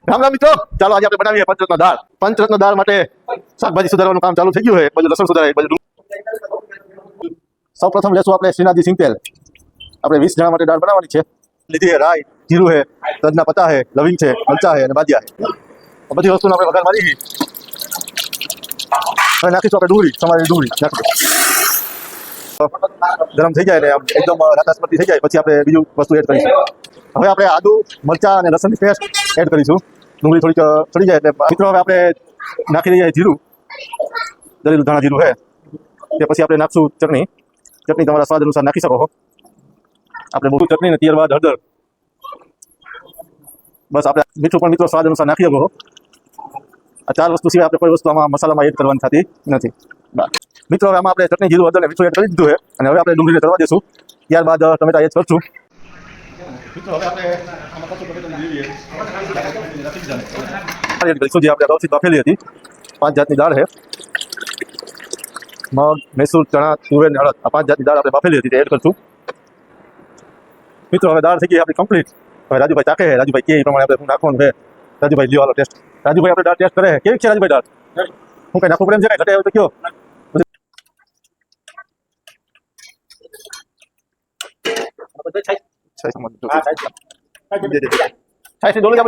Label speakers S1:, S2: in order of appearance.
S1: રામ રામ મિત્રો, ચાલો આજે આપણે બનાવીએ પંચરત્ન દાળ. પંચરત્ન દાળ માટે શાકભાજી સુધારવાનું કામ ચાલુ થઈ ગયું છે. બધું લસણ સુધારાય, બધું સૌ પ્રથમ લેશું આપણે શ્રીનાથજી સિંગ તેલ. આપણે 20 જણા માટે દાળ બનાવવાની છે. લીધી છે રાઈ, જીરું છે, તજના પત્તા છે, લવિંગ છે, મરચા છે અને બાદિયા છે. બધી વસ્તુનો આપણે વઘાર મારી હવે નાખીશું આપણે ડુંગળી, સમારેલી ડુંગળી નાખી. ગરમ થઈ જાય ને આમ એકદમ રાતા સ્મૃતિ થઈ જાય પછી આપણે બીજું વસ્તુ એડ કરીશું. હવે આપણે આદુ, મરચા અને લસણની પેસ્ટ એડ કરીશું. ડુંગળી થોડીક ચડી જાય એટલે મિત્રો હવે આપણે નાખી દઈએ જીરું, દળેલું ધાણા જીરું છે. તે પછી આપણે નાખશું ચટણી. ચટણી તમારા સ્વાદ અનુસાર નાખી શકો છો. આપણે મોટું ચટણી ને ત્યારબાદ હળદર. બસ આપણે મીઠું પણ મિત્રો સ્વાદ અનુસાર નાખી શકો છો. આ 4 વસ્તુ સિવાય આપણે કોઈ વસ્તુ આમાં મસાલામાં એડ કરવાની થતી નથી. બસ મિત્રો હવે આમાં આપણે ચટણી, જીરું, હળદર ને મીઠું એડ કરી દીધું છે અને હવે આપણે ડુંગળીને તળવા દઈશું. ત્યારબાદ ટમેટા એડ કરશું. મિત્રો હવે આપણે આમાં કશું ટમેટાની ગ્રેવી એડ કરીશું જે આપણે અગાઉથી બાફેલી હતી. 5 જાતની દાળ છે. મગ, મૈસૂર, ચણા, તુવેર ને અડદ, આ 5 જાતની દાળ આપણે બાફેલી હતી તે એડ કરશું. મિત્રો હવે દાળ થઈ ગઈ આપણી કમ્પ્લીટ. હવે રાજુભાઈ ચાખે છે. રાજુભાઈ કે એ પ્રમાણે આપણે શું નાખવાનું છે. રાજુભાઈ લ્યો હાલો ટેસ્ટ. રાજુભાઈ આપણે દાળ ટેસ્ટ કરે છે. કેવી છે રાજુભાઈ દાળ? શું કઈ નાખવું પડે એમ છે? કઈ ઘટે હોય તો કયો. છાઈ ડોલી